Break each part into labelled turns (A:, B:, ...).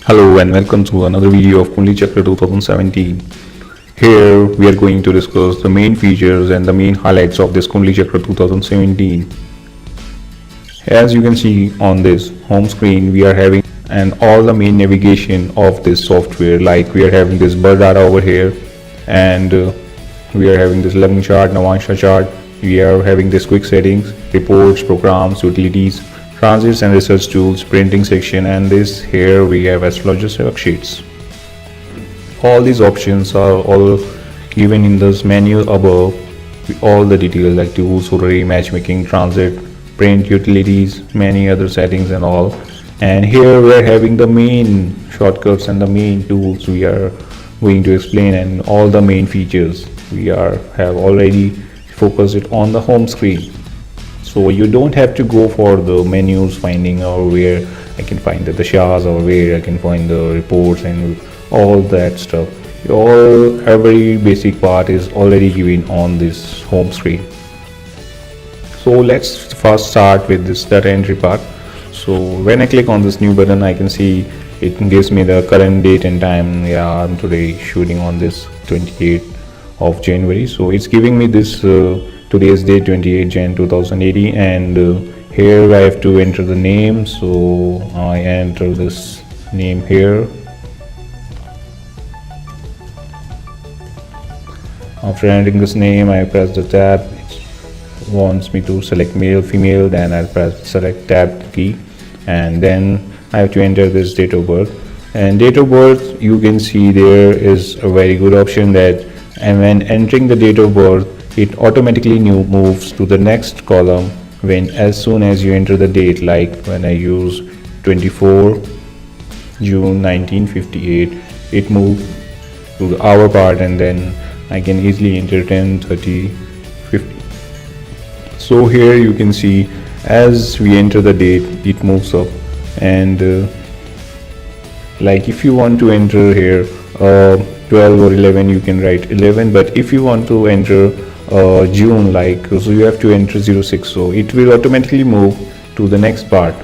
A: Hello and welcome to another video of Kundli Chakra 2017. Here we are going to discuss the main features and the main highlights of this Kundli Chakra 2017. As you can see on this home screen, we are having all the main navigation of this software, like we are having this birth data over here, and we are having this Lagna chart, Navansha chart. We are having this quick settings, reports, programs, utilities, transits and research tools, printing section, and this here we have Astrology Worksheets. All these options are all given in this menu above, with all the details like tools, survey, matchmaking, transit, print, utilities, many other settings and all. And here we are having the main shortcuts and the main tools we are going to explain, and all the main features we have already focused it on the home screen. So you don't have to go for the menus finding or where I can find the dashas or where I can find the reports and all that stuff. Every basic part is already given on this home screen. So let's first start with this data entry part. So when I click on this new button, I can see it gives me the current date and time. Yeah, I'm today shooting on this 28th of January. So it's giving me this today's date 28 Jan 2018, and here I have to enter the name. So I enter this name here. After entering this name, I press the tab. It wants me to select male, female, then I'll press select tab key, and then I have to enter this date of birth. And date of birth, you can see there is a very good option that, and when entering the date of birth, it automatically moves to the next column as soon as you enter the date. Like when I use 24 June 1958, it moved to the hour part, and then I can easily enter 10, 30, 50. So here you can see as we enter the date, it moves up. And like if you want to enter here 12 or 11, you can write 11, but if you want to enter June, like, so you have to enter 06, so it will automatically move to the next part.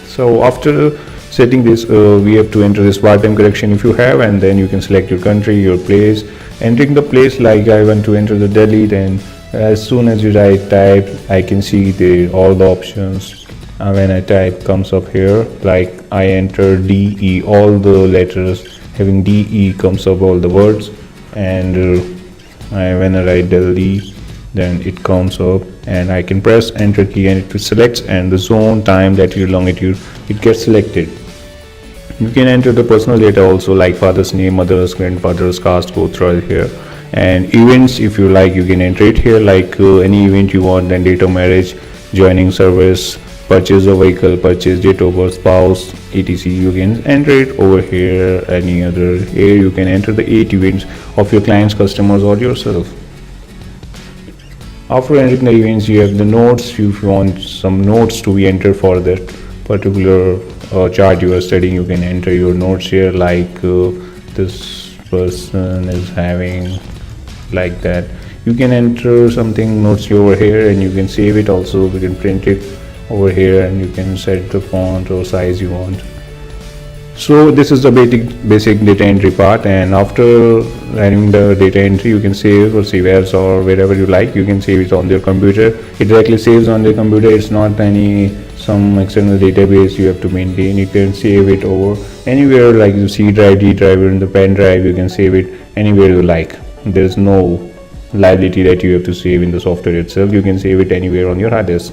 A: So after setting this, we have to enter this part-time correction if you have, and then you can select your country, your place. Entering the place, like I want to enter the Delhi, then as soon as you type, I can see all the options. When I type comes up here, like I enter DE, all the letters having DE comes up, all the words, and when I write Delhi, then it comes up, and I can press enter key and it selects, and the zone, time, latitude, longitude, it gets selected. You can enter the personal data also, like father's name, mother's, grandfather's, caste, gotra here, and events if you like, you can enter it here, like any event you want, then date of marriage, joining service, purchase of vehicle, purchase, date of birth, spouse, etc. You can enter it over here. Any other here you can enter the 8 events of your clients, customers, or yourself. After entering the events, you have the notes. If you want some notes to be entered for that particular chart you are studying, you can enter your notes here, like this person is having, like that. You can enter something notes over here, and you can save it also. You can print it over here, and you can set the font or size you want. So this is the basic data entry part, and after running the data entry, you can save or save as, or wherever you like. You can save it on your computer. It directly saves on the computer. It's not some external database you have to maintain. You can save it over anywhere, like the C drive, D drive, or in the pen drive. You can save it anywhere you like. There's no liability that you have to save in the software itself. You can save it anywhere on your hard disk.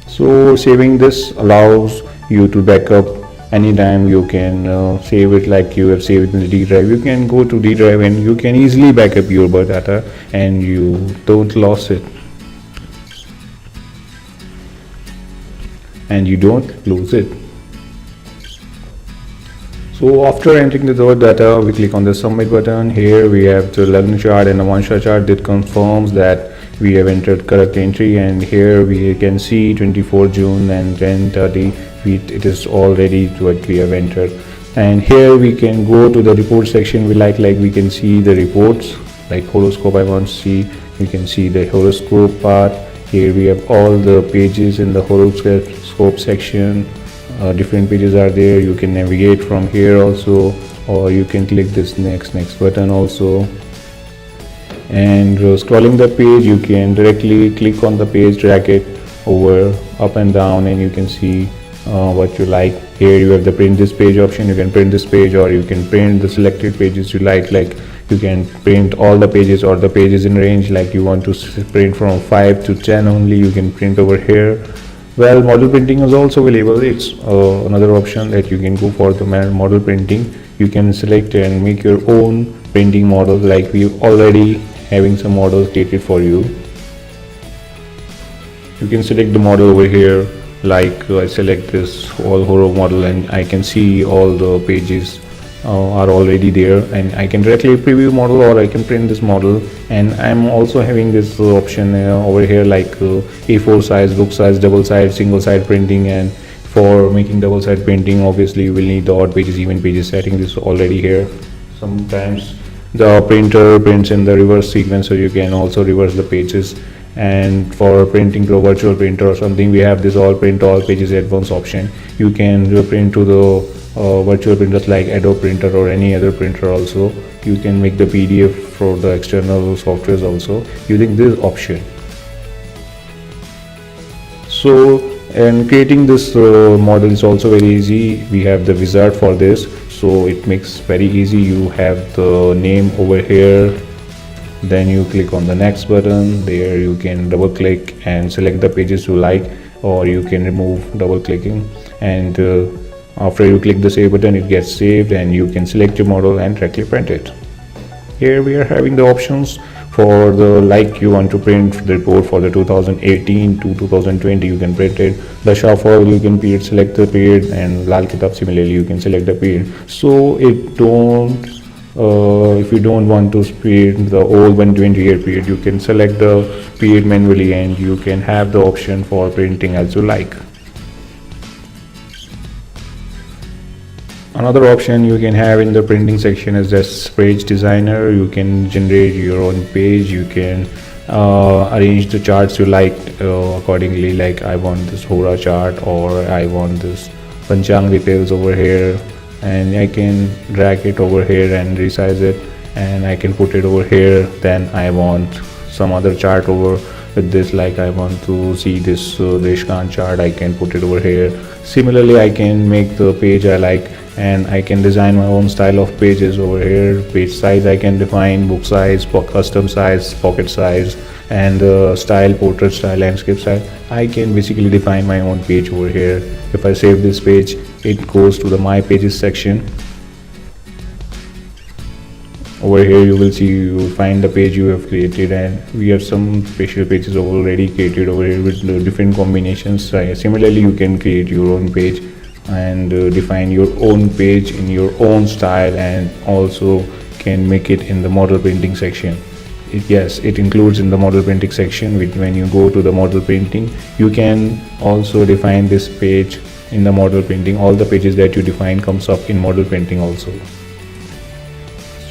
A: So saving this allows you to back up anytime. You can save it, like you have saved it in the D drive. You can go to D drive and you can easily back up your birth data, and you don't lose it. And you don't lose it. So after entering the birth data, we click on the submit button. Here we have the Lagna chart and Navansha chart that confirms that we have entered correct entry, and here we can see 24 June and 10:30. It is already what we have entered. And here we can go to the report section. We can see the reports, like horoscope I want to see. You can see the horoscope part. Here we have all the pages in the horoscope section. different pages are there. You can navigate from here also, or you can click this next button also. And scrolling the page, you can directly click on the page, drag it over up and down, and you can see what you like. Here you have the print this page option. You can print this page, or you can print the selected pages you like you can print all the pages, or the pages in range, like you want to print from 5 to 10 only, you can print over here. Well, model printing is also available. It's another option that you can go for the model printing. You can select and make your own printing model, like we already having some models created for you. You can select the model over here, like I select this all horror model, and I can see all the pages are already there, and I can directly preview model, or I can print this model. And I'm also having this option over here, like A4 size, book size, double side, single side printing. And for making double side printing, obviously you will need the odd pages, even pages setting. This is already here. Sometimes the printer prints in the reverse sequence, so you can also reverse the pages. And for printing to a virtual printer or something, we have this all print all pages at once option. You can print to the virtual printers like Adobe printer or any other printer also. You can make the PDF for the external softwares also using this option. So, and creating this model is also very easy. We have the wizard for this, so it makes very easy. You have the name over here, then you click on the next button. There you can double click and select the pages you like, or you can remove double clicking. And after you click the save button, it gets saved, and you can select your model and directly print it. Here we are having the options for the, like you want to print the report for the 2018 to 2020, you can print it. The shuffle, you can select the period, and Lal Kitab similarly you can select the period. So it don't if you don't want to print the old 120-year period, you can select the period manually, and you can have the option for printing as you like. Another option you can have in the printing section is this page designer. You can generate your own page. You can arrange the charts you like accordingly, like I want this Hora chart, or I want this Panchang details over here, and I can drag it over here and resize it, and I can put it over here. Then I want some other chart over with this, like I want to see this Deshkan chart, I can put it over here. Similarly, I can make the page I like, and I can design my own style of pages over here. Page size I can define, book size, custom size, pocket size, and style, portrait style, landscape style. I can basically define my own page over here. If I save this page, it goes to the my pages section. Over here you will see, you will find the page you have created, and we have some special pages already created over here with different combinations. Similarly, you can create your own page and define your own page in your own style, and also can make it in the model printing section. It includes in the model printing section. When you go to the model printing, you can also define this page in the model printing. All the pages that you define comes up in model printing also.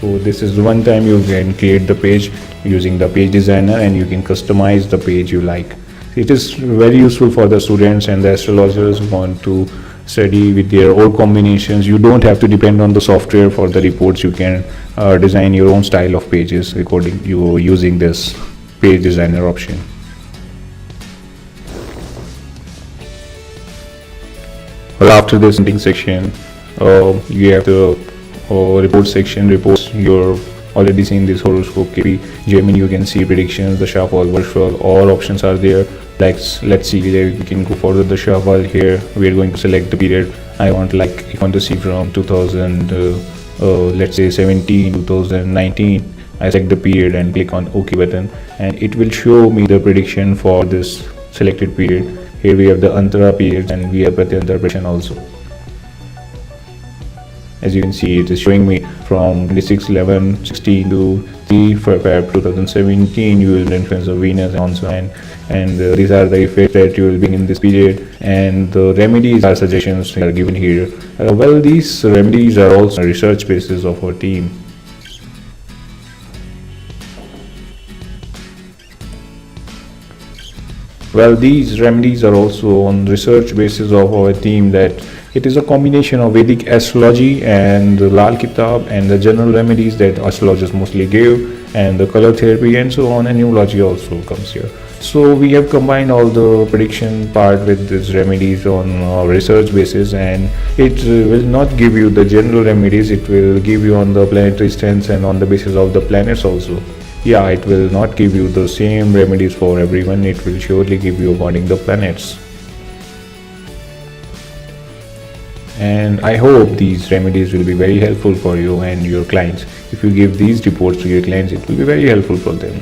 A: So this is one time you can create the page using the page designer, and you can customize the page you like. It is very useful for the students and the astrologers who want to study with their own combinations. You don't have to depend on the software for the reports. You can design your own style of pages according you using this page designer option. Well, after this printing section, you have the report section. Reports, you're already seen this horoscope, KP, Gemini, you can see predictions, the shuffle, virtual, all options are there. Let's see, there we can go further the shuffle. Here we are going to select the period I want, like if I want to see from 2000 let's say 17 2019. I select the period and click on OK button, and it will show me the prediction for this selected period. Here we have the Antara period, and we have Pratyantara prediction also. As you can see, it is showing me from 26/11/16 to 3 Feb 2017. You will influence of Venus also, and these are the effects that you will bring in this period. And the remedies are suggestions are given here. Well, these remedies are also research basis of our team. Well, these remedies are also on research basis of our team, that it is a combination of Vedic astrology and the Lal Kitab and the general remedies that astrologers mostly give, and the color therapy and so on, and numerology also comes here. So we have combined all the prediction part with these remedies on research basis, and it will not give you the general remedies, it will give you on the planetary stance and on the basis of the planets also. Yeah, it will not give you the same remedies for everyone, it will surely give you according to the planets. And I hope these remedies will be very helpful for you and your clients. If you give these reports to your clients, it will be very helpful for them.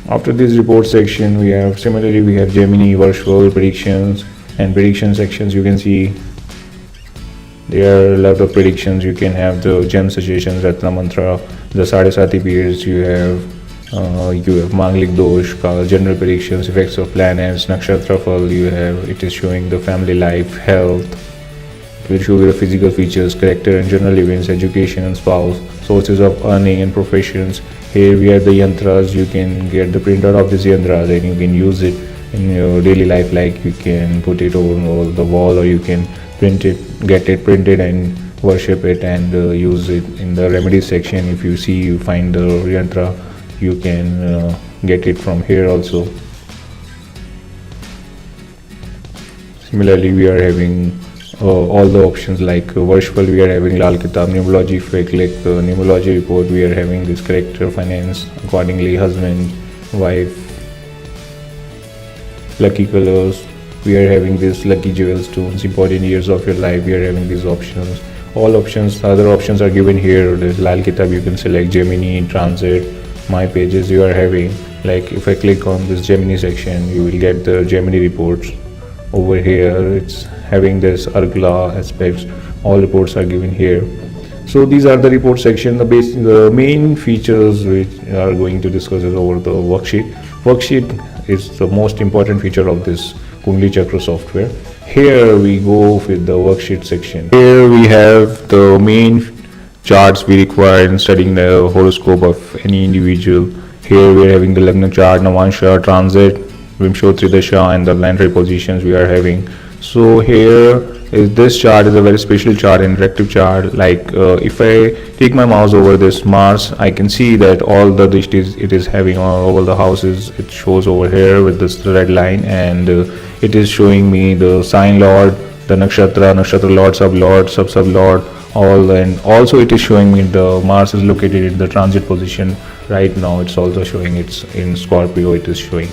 A: After this report section, we have Gemini virtual predictions and prediction sections. You can see there are a lot of predictions. You can have the gem suggestions, Ratna Mantra, the Sadesati periods. You have Manglik Dosh, general predictions, effects of planets, Nakshatra Fal. It is showing the family life, health. It will show you the physical features, character and general events, education and spouse, sources of earning and professions. Here we have the yantras. You can get the printout of this yantras and you can use it in your daily life, like you can put it over the wall, or you can get it printed and worship it and use it in the remedy section. If you find the yantra, you can get it from here also. Similarly, we are having all the options like worshipful. We are having Lal Kitab, numerology. If I click the numerology report, we are having this character, finance, accordingly, husband, wife, lucky colors. We are having this lucky jewel stones, important years of your life. We are having these options. All options, other options are given here. There's Lal Kitab, you can select Gemini, transit, my pages. You are having, like if I click on this Gemini section, you will get the Gemini reports. Over here it's having this Argala aspects. All reports are given here. So these are the report section. The main features which are going to discuss is over the worksheet. Worksheet is the most important feature of this Kundli Chakra software. Here we go with the worksheet section. Here we have the main charts we require in studying the horoscope of any individual. Here we are having the Lagna chart, Navansha, transit, Vimshotri Dasha, and the planetary positions we are having. So here this chart is a very special chart, interactive chart. Like if I take my mouse over this Mars, I can see that all the drishtis it is having on all the houses. It shows over here with this red line, and it is showing me the sign lord, the nakshatra lord, sub lord, all, and also it is showing me the Mars is located in the transit position right now. It's also showing it's in Scorpio. It is showing.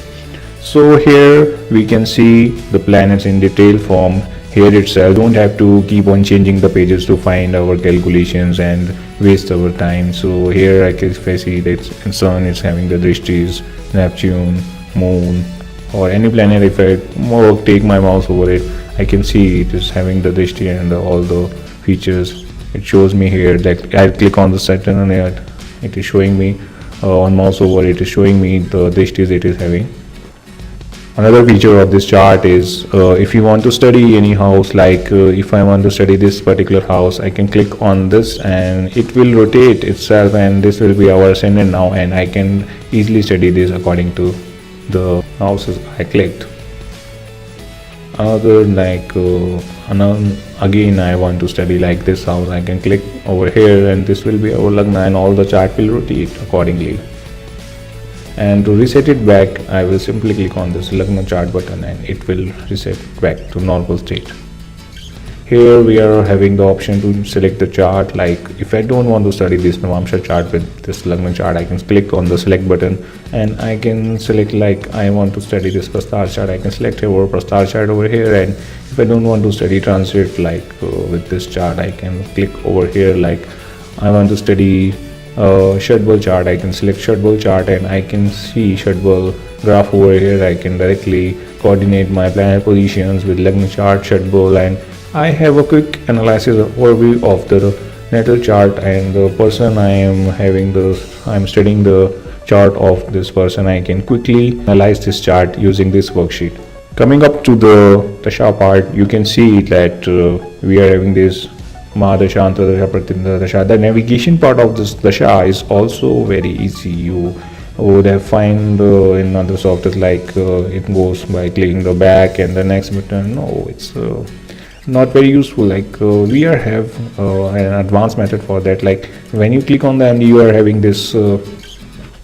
A: So here we can see the planets in detail form here itself. Don't have to keep on changing the pages to find our calculations and waste our time. So here if I see that Sun is having the drishtis, Neptune, Moon, or any planet. If I take my mouse over it, I can see it is having the drishti and all the features. It shows me here that I click on the Saturn and it is showing me on mouse over. It is showing me the drishtis it is having. Another feature of this chart is if you want to study any house, like if I want to study this particular house, I can click on this and it will rotate itself, and this will be our ascendant now, and I can easily study this according to the houses I clicked. Another again I want to study like this house, I can click over here and this will be our Lagna, and all the chart will rotate accordingly. And to reset it back, I will simply click on this Lagna chart button and it will reset back to normal state. Here we are having the option to select the chart. Like if I don't want to study this Navamsha chart with this Lagna chart, I can click on the select button and I can select, like I want to study this Prastar chart, I can select our Prastar chart over here. And if I don't want to study transit like with this chart, I can click over here. Like I want to study Shadbal chart, I can select Shadbal chart and I can see Shadbal graph over here. I can directly coordinate my planet positions with Lagna chart, Shadbal, and I have a quick analysis overview of the natal chart and the person I'm studying the chart of this person. I can quickly analyze this chart using this worksheet. Coming up to the Dasha part, you can see that we are having this Mahadasha, Antardasha, Pratyanta Dasha. The navigation part of this Dasha is also very easy. You would have find in other software, like it goes by clicking the back and the next button. No, it's not very useful. Like we are have an advanced method for that. Like when you click on them, you are having this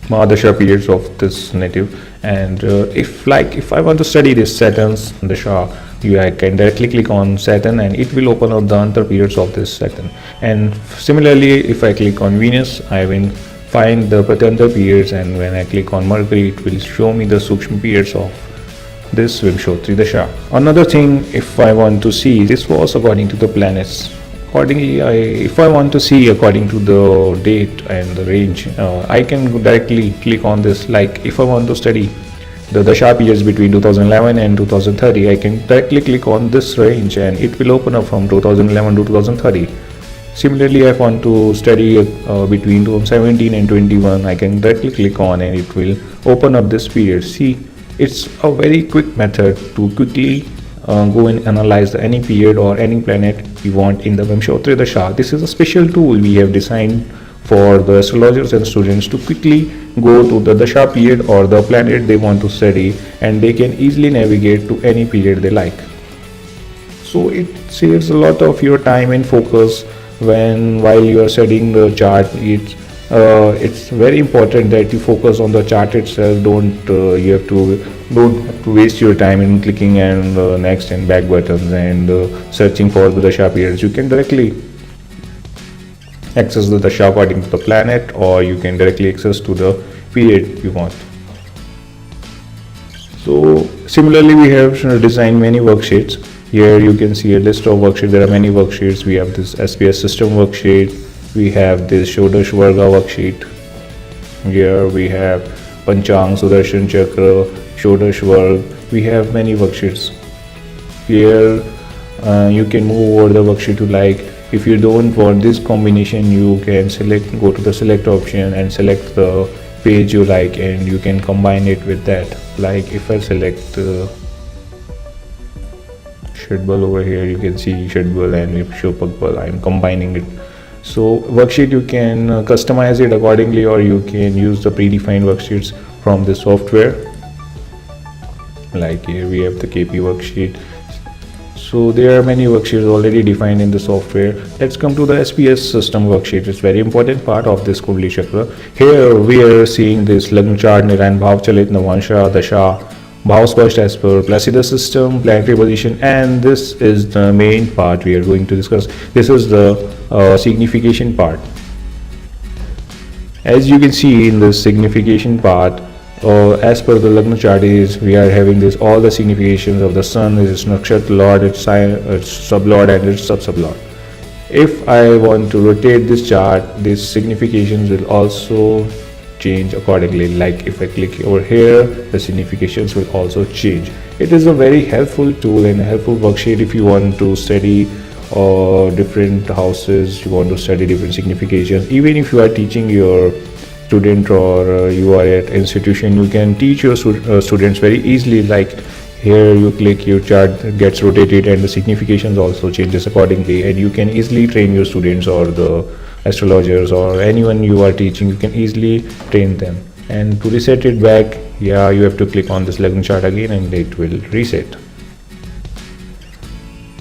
A: Madasha periods of this native, and if I want to study this Saturn's Dasha, I can directly click on Saturn and it will open up the other periods of this Saturn. And similarly, if I click on Venus, I will find the Pratyanta periods, and when I click on Mercury, it will show me the Sukshma periods of this Vimshotri Dasha. Another thing, if I want to see, this was according to the planets. Accordingly, if I want to see according to the date and the range, I can directly click on this. Like if I want to study the Dasha periods between 2011 and 2030, I can directly click on this range and it will open up from 2011 to 2030. Similarly, if I want to study between 2017 and 21, I can directly click on and it will open up this period. See, it's a very quick method to quickly go and analyze any period or any planet we want in the Vimshotri Dasha. This is a special tool we have designed for the astrologers and students to quickly go to the Dasha period or the planet they want to study, and they can easily navigate to any period they like. So it saves a lot of your time and focus while you are studying the chart. It's very important that you focus on the chart itself. Don't have to waste your time in clicking and next and back buttons and searching for the Dasha periods. You can directly access the Dasha according to the planet, or you can directly access to the period you want. So similarly, we have designed many worksheets. Here you can see a list of worksheets. There are many worksheets. We have this SPS system worksheet. We have this Shodash Varga worksheet. Here we have Panchang, Sudarshan Chakra, Shodash Varga. We have many worksheets. Here you can move over the worksheet you like. If you don't want this combination, you can go to the select option and select the page you like, and you can combine it with that. Like if I select Shadbal over here, you can see Shadbal and Shopakbal. I'm combining it. So worksheet, you can customize it accordingly, or you can use the predefined worksheets from the software. Like here we have the KP worksheet. So there are many worksheets already defined in the software. Let's come to the SPS system worksheet. It's very important part of this Kundli Chakra. Here we are seeing this Lagna chart, Niran Bhav Chalit, Navansha, Dasha, Bhav Spasht as per Placidus system, planetary position, and this is the main part we are going to discuss. This is the signification part. As you can see in the signification part, as per the Lagna chart, we are having this all the significations of the sun, its nakshatra lord, its sublord and its sub-sublord. If I want to rotate this chart, these significations will also change accordingly. Like if I click over here, the significations will also change. It is a very helpful tool and a helpful worksheet if you want to study different houses, you want to study different significations. Even if you are teaching your student or you are at institution, you can teach your students very easily. Like here you click, your chart gets rotated and the significations also changes accordingly, and you can easily train your students or the astrologers or anyone you are teaching. You can easily train them. And to reset it back, you have to click on this Lagna chart again and it will reset.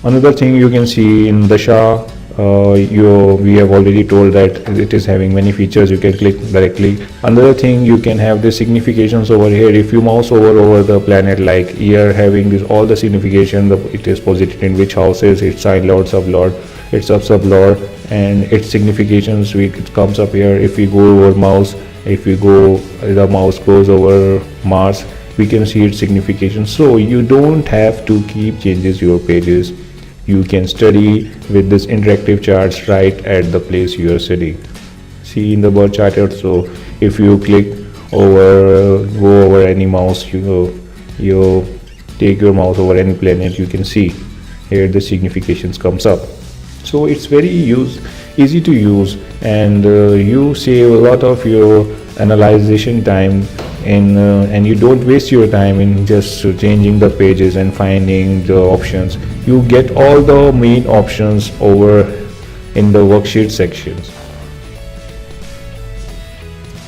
A: Another thing you can see in Dasha, we have already told that it is having many features. You can click directly. Another thing, you can have the significations over here. If you mouse over the planet, like here having this all the signification, it is posited in which houses, its sign lord, sublord, its sub-sublord, and its significations. It comes up here. If we go over mouse, the mouse goes over Mars, we can see its signification. So you don't have to keep changes your pages. You can study with this interactive charts right at the place you are studying. See in the birth chart also, if you click over, go over any mouse, you take your mouse over any planet, you can see here the significations comes up. So it's very easy to use, and you save a lot of your analyzation time and you don't waste your time in just changing the pages and finding the options. You get all the main options over in the worksheet sections.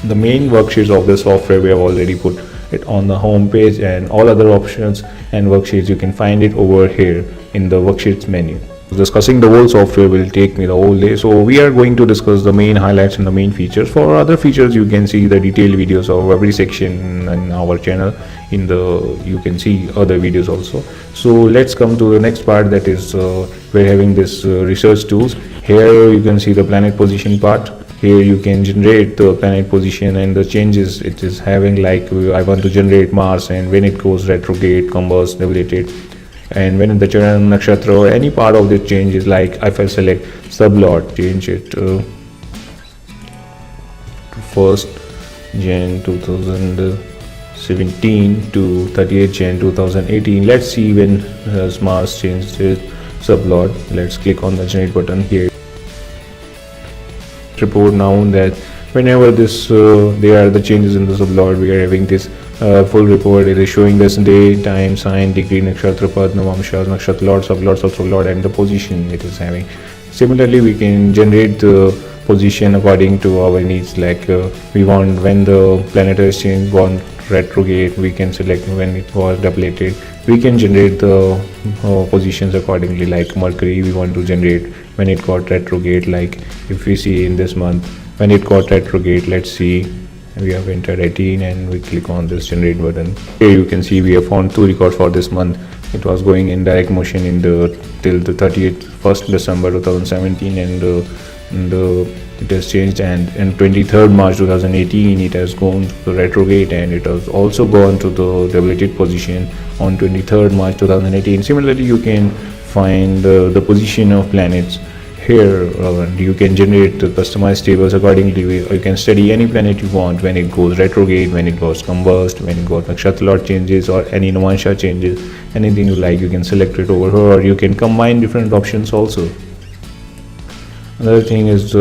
A: The main worksheets of the software we have already put it on the home page, and all other options and worksheets you can find it over here in the worksheets menu. Discussing the whole software will take me the whole day, so we are going to discuss the main highlights and the main features. For other features you can see the detailed videos of every section in our channel. You can see other videos also. So let's come to the next part, that is we're having this research tools. Here you can see the planet position part. Here you can generate the planet position and the changes it is having, like I want to generate Mars and when it goes retrograde, combust, debilitated, and when the Chakra nakshatra or any part of the changes, like if I select sublot, change it to 1st Jan 2017 to 30th Jan 2018. Let's see when has Mars changed its sublot. Let's click on the generate button here. Report now that whenever this there are the changes in the sublot, we are having this full report. It is showing this day, time, sign, degree, nakshatra, pad, navamsha, nakshatra lord, sublord, sub-sublord, and the position it is having. Similarly, we can generate the position according to our needs, like we want when the planet has changed, want retrograde, we can select when it was debilitated. We can generate the positions accordingly, like Mercury we want to generate when it got retrograde. Like if we see in this month when it got retrograde, let's see, we have entered 18 and we click on this generate button. Here you can see we have found 2 records for this month. It was going in direct motion in the till the 1st December 2017, and it has changed, and in 23rd March 2018 it has gone to the retrograde, and it has also gone to the debilitated position on 23rd March 2018. Similarly, you can find the position of planets here. You can generate the customized tables accordingly. You can study any planet you want, when it goes retrograde, when it goes combust, when it got nakshatra lord changes, or any navansha changes, anything you like you can select it over here, or you can combine different options also. Another thing is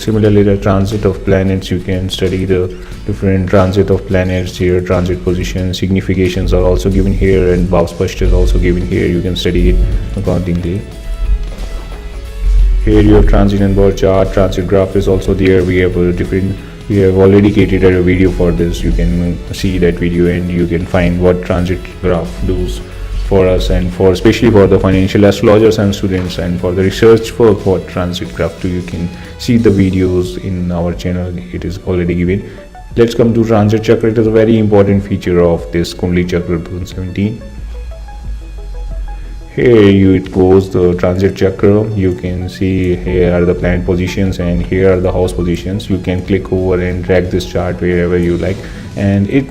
A: similarly the transit of planets. You can study the different transit of planets here. Transit positions, significations are also given here, and Bhavspashta is also given here. You can study it accordingly. Here your transit and birth chart, transit graph is also there. We have already created a video for this. You can see that video and you can find what transit graph does for us, and for especially for the financial astrologers and students, and for the research for transit graph too. You can see the videos in our channel, it is already given. Let's come to transit chakra. It is a very important feature of this Kundli Chakra 2017. Here it goes the transit chakra. You can see here are the planet positions and here are the house positions. You can click over and drag this chart wherever you like, and it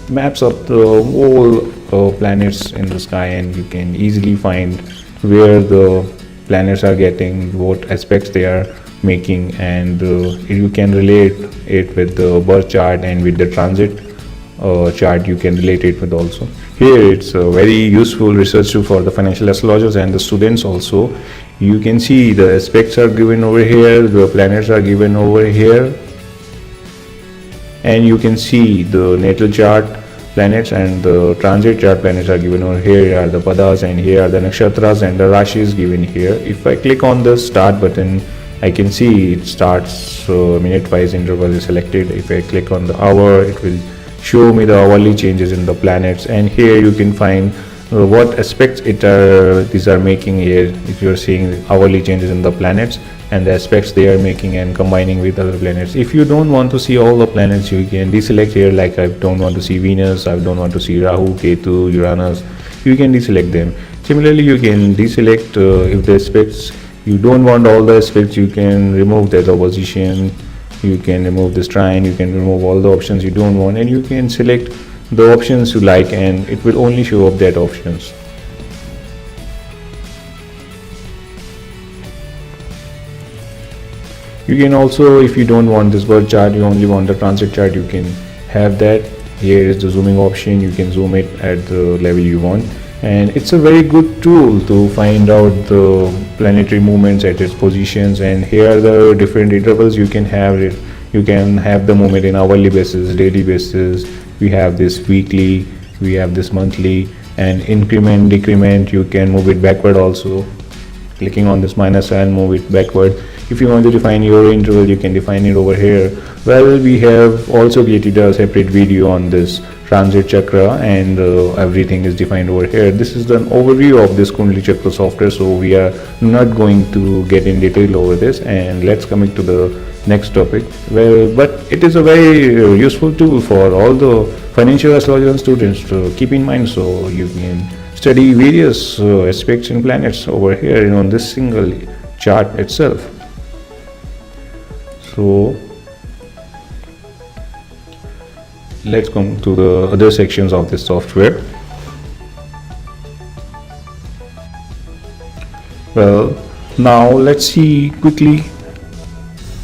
A: maps up the whole planets in the sky, and you can easily find where the planets are getting, what aspects they are making, and you can relate it with the birth chart, and with the transit chart you can relate it with also. Here it's a very useful research tool for the financial astrologers and the students also. You can see the aspects are given over here, the planets are given over here, and you can see the natal chart planets and the transit chart planets are given over here. Here are the padas, and here are the nakshatras and the rashis given here. If I click on the start button, I can see it starts minute wise interval is selected. If I click on the hour, it will show me the hourly changes in the planets, and here you can find what aspects these are making here. If you are seeing hourly changes in the planets and the aspects they are making and combining with other planets. If you don't want to see all the planets, you can deselect here, like I don't want to see Venus, I don't want to see Rahu, Ketu, Uranus, you can deselect them. Similarly, you can deselect if the aspects you don't want all the aspects, you can remove that opposition, you can remove this trine, you can remove all the options you don't want, and you can select the options you like, and it will only show up that options. You can also, if you don't want this birth chart, you only want the transit chart, you can have that. Here is the zooming option, you can zoom it at the level you want, and it's a very good tool to find out the planetary movements at its positions. And here are the different intervals you can have it. You can have the movement in hourly basis, daily basis, we have this weekly, we have this monthly, and increment, decrement, you can move it backward also. Clicking on this minus and move it backward. If you want to define your interval, you can define it over here. Well, we have also created a separate video on this transit chakra, and everything is defined over here. This is an overview of this Kundli chakra software, so we are not going to get in detail over this. And let's come to the next topic. Well, but it is a very useful tool for all the financial astrology students to keep in mind, so you can study various aspects and planets over here on this single chart itself. So let's come to the other sections of this software. Well, now let's see quickly.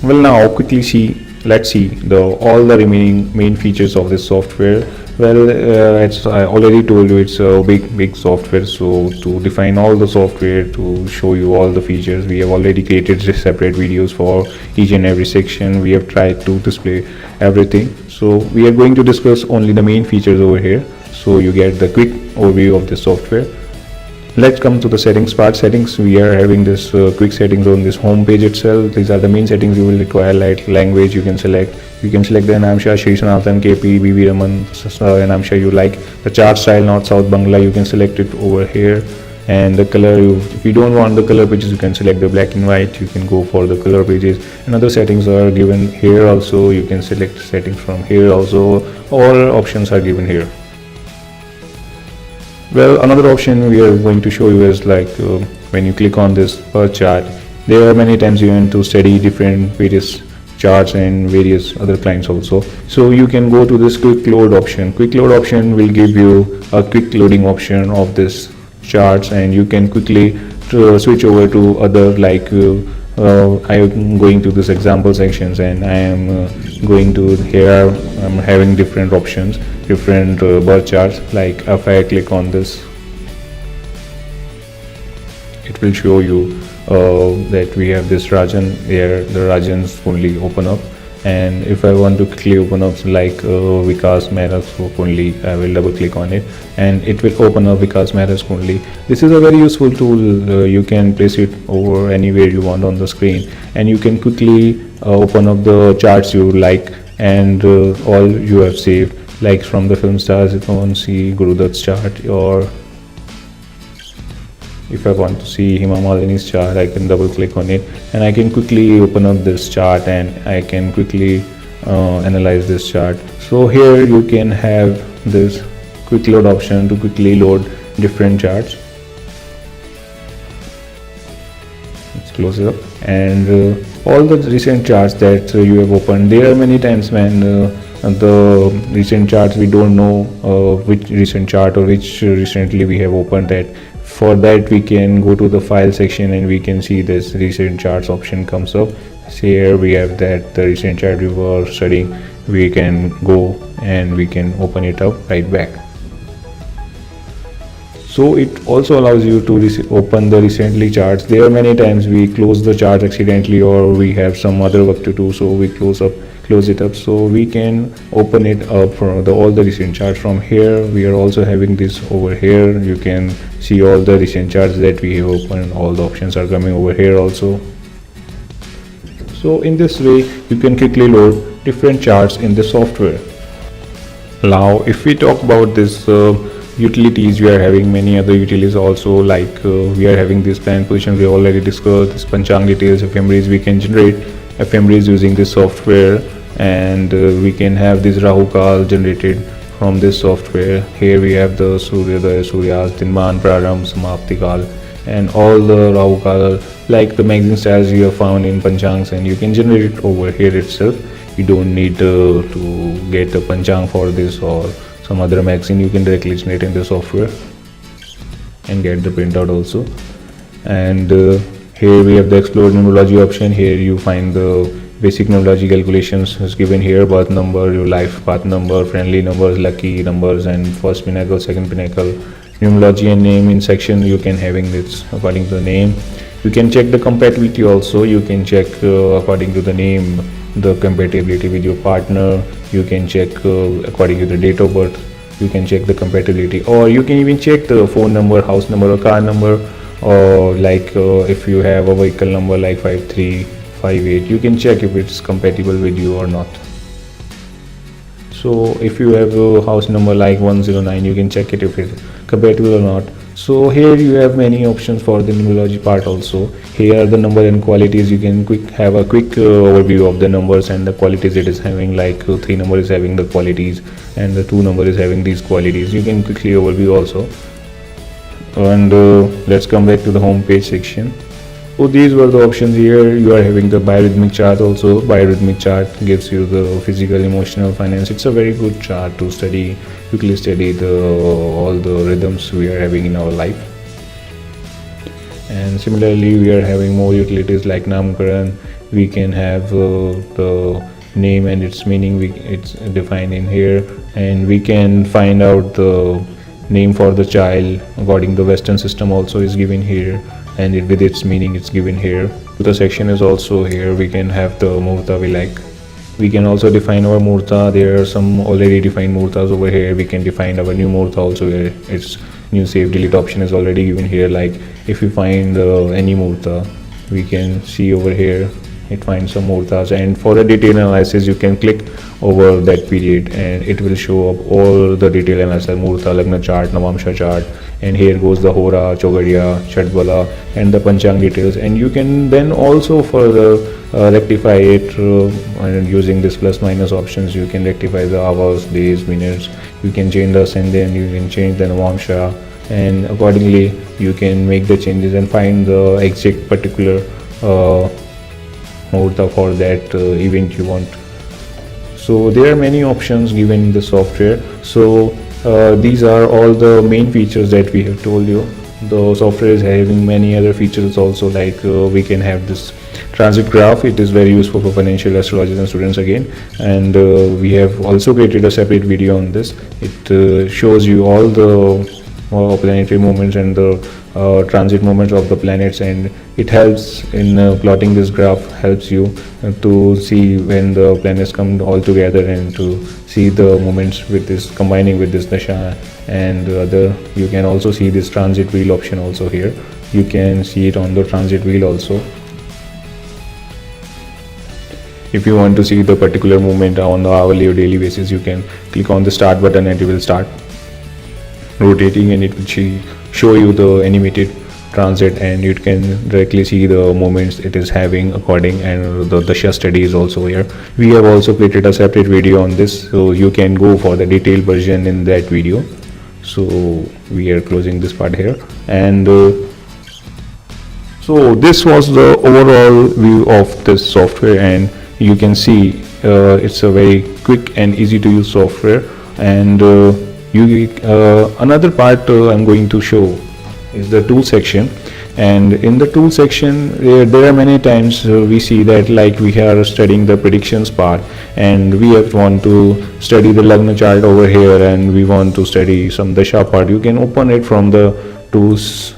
A: Let's see all the remaining main features of this software. Well, as I already told you, it's a big software. So to define all the software, to show you all the features, we have already created separate videos for each and every section. We have tried to display everything. So we are going to discuss only the main features over here, so you get the quick overview of the software. Let's come to the settings part. Settings, we are having this quick settings on this home page itself. These are the main settings you will require, like language you can select. You can select the Anamsha, Shri Sanatan, KP, BB Raman, Anamsha you like. The chart style, North, South, Bangla, you can select it over here. And the color, if you don't want the color pages, you can select the black and white. You can go for the color pages. And other settings are given here also. You can select settings from here also. All options are given here. Well, another option we are going to show you is like when you click on this per chart, there are many times you want to study different various charts and various other clients also. So you can go to this quick load option. Quick load option will give you a quick loading option of this charts, and you can quickly switch over to other, like I am going to this example sections, and I am going to here. I'm having different options, different birth charts. Like if I click on this, it will show you that we have this Rajan here. The Rajans only open up, and if I want to quickly open up like Vikas Mehra Kundli, I will double click on it and it will open up Vikas Mehra's Kundli. This is a very useful tool. You can place it over anywhere you want on the screen, and you can quickly open up the charts you like and all you have saved, like from the film stars. If I want to see Guru Dutt's chart, or if I want to see Hema Malini's chart, I can double click on it and I can quickly open up this chart and I can quickly analyze this chart. So here you can have this quick load option to quickly load different charts. Let's close it up, and all the recent charts that you have opened, there are many times when the recent charts we don't know which recent chart or which recently we have opened that. For that we can go to the file section and we can see this recent charts option comes up. See here we have that the recent chart we were studying. We can go and we can open it up right back. So it also allows you to open the recently charts. There are many times we close the chart accidentally, or we have some other work to do, so we close it up, so we can open it up for all the recent charts from here. We are also having this over here. You can see all the recent charts that we have opened. All the options are coming over here also. So in this way you can quickly load different charts in the software. Now if we talk about this utilities, we are having many other utilities also, like we are having this plan position. We already discussed this Panchang details, ephemeris. We can generate ephemeris using this software, and we can have this Rahu Kal generated from this software. Here we have the Suryodaya, Suryas, Dinman, Praram, Samapti Kal, and all the Rahu Kal, like the magazine styles you have found in Panchangs, and you can generate it over here itself. You don't need to get a Panchang for this or some other magazine. You can directly generate in the software and get the printout also. And here we have the explore numerology option. Here you find the basic numerology calculations is given here: birth number, your life path number, friendly numbers, lucky numbers, and first pinnacle, second pinnacle. Numerology and name in section you can having this according to the name. You can check the compatibility also. You can check according to the name the compatibility with your partner. You can check according to the date of birth. You can check the compatibility, or you can even check the phone number, house number, or car number, or like if you have a vehicle number like 535 158. You can check if it's compatible with you or not. So if you have a house number like 109, you can check it if it's compatible or not. So here you have many options for the numerology part also. Here are the number and qualities. You can have a quick overview of the numbers and the qualities it is having, like 3 number is having the qualities and the 2 number is having these qualities. You can quickly overview also. And let's come back to the home page section. So these were the options. Here you are having the biorhythmic chart also. Biorhythmic chart gives you the physical, emotional, finance. It's a very good chart to study, quickly study all the rhythms we are having in our life. And similarly, we are having more utilities like Namkaran. We can have the name and its meaning, it's defined in here, and we can find out the name for the child according to the Western system also is given here, and with its meaning it's given here. The section is also here. We can have the muhurta we like. We can also define our muhurta. There are some already defined muhurtas over here. We can define our new muhurta also here. Its new save delete option is already given here. Like if we find any muhurta, we can see over here it finds some muhurtas, and for a detailed analysis you can click over that period and it will show up all the detailed analysis, muhurta, lagna chart, navamsha chart, and here goes the hora, chogadiya, chatbala and the panchang details. And you can then also further rectify it and using this plus minus options. You can rectify the hours, days, minutes. You can change the ascendant, you can change the navamsha, and accordingly you can make the changes and find the exact particular muhurta for that event you want. So there are many options given in the software. So these are all the main features that we have told you. The software is having many other features also, like we can have this transit graph. It is very useful for financial astrologers and students again, and we have also created a separate video on this. It shows you all the planetary movements and the transit movements of the planets, and it helps in plotting this graph, helps you to see when the planets come all together and to see the movements with this, combining with this dasha and other. You can also see this transit wheel option also here. You can see it on the transit wheel also. If you want to see the particular movement on the hourly or daily basis, you can click on the start button and it will start rotating, and it will show you the animated transit, and you can directly see the moments it is having according, and the dasha study is also here. We have also created a separate video on this, so you can go for the detailed version in that video. So we are closing this part here, and so this was the overall view of this software, and you can see it's a very quick and easy to use software. And another part I'm going to show is the tool section. And in the tool section there are many times we see that, like, we are studying the predictions part and we want to study the lagna chart over here, and we want to study some dasha part. You can open it from the tools.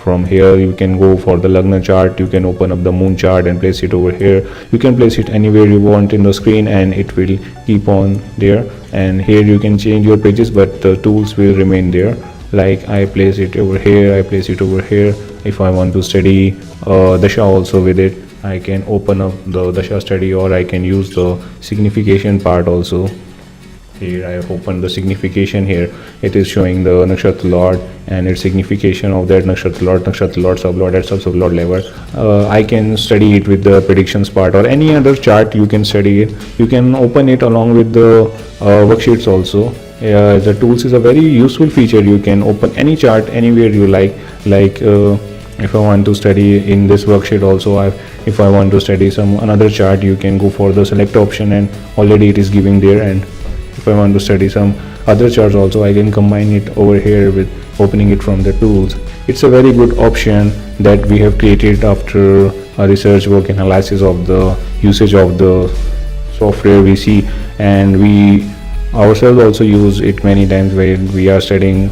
A: From here you can go for the lagna chart. You can open up the moon chart and place it over here. You can place it anywhere you want in the screen and it will keep on there. And here you can change your pages, but the tools will remain there. Like I place it over here, I place it over here. If I want to study dasha also with it, I can open up the dasha study, or I can use the signification part also. Here I have opened the signification. Here it is showing the nakshatra lord and its signification of that nakshatra lord, sublord at sub-sublord level. I can study it with the predictions part, or any other chart you can study it. You can open it along with the worksheets also. The tools is a very useful feature. You can open any chart anywhere you like. If I want to study in this worksheet also, if I want to study some another chart, you can go for the select option and already it is giving there. And if I want to study some other charts also, I can combine it over here with opening it from the tools. It's a very good option that we have created after a research work analysis of the usage of the software we see, and we ourselves also use it many times when we are studying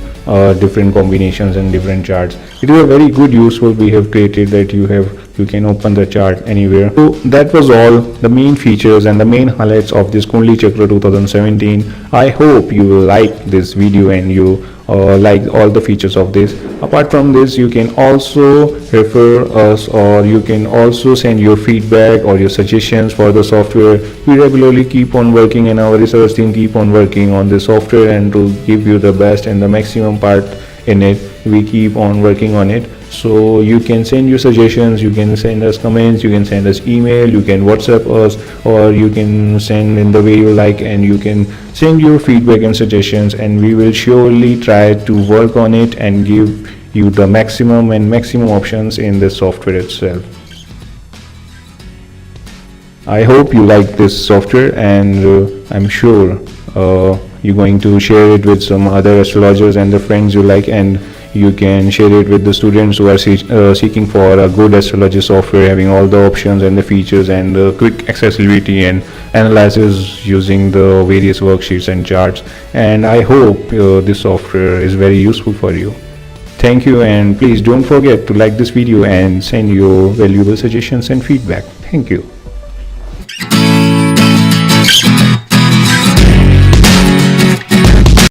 A: different combinations and different charts. It is a very good useful we have created that you can open the chart anywhere. So that was all the main features and the main highlights of this Kundli Chakra 2017. I hope you will like this video and you like all the features of this. Apart from this, you can also refer us, or you can also send your feedback or your suggestions for the software. We regularly keep on working, and our research team keep on working on the software, and to give you the best and the maximum part in it, we keep on working on it. So you can send your suggestions, you can send us comments, you can send us email, you can WhatsApp us, or you can send in the way you like, and you can send your feedback and suggestions, and we will surely try to work on it and give you the maximum options in the software itself. I hope you like this software, and I'm sure you're going to share it with some other astrologers and the friends you like, and you can share it with the students who are seeking for a good astrology software having all the options and the features and the quick accessibility and analysis using the various worksheets and charts. And I hope this software is very useful for you. Thank you, and please don't forget to like this video and send your valuable suggestions and feedback. Thank you.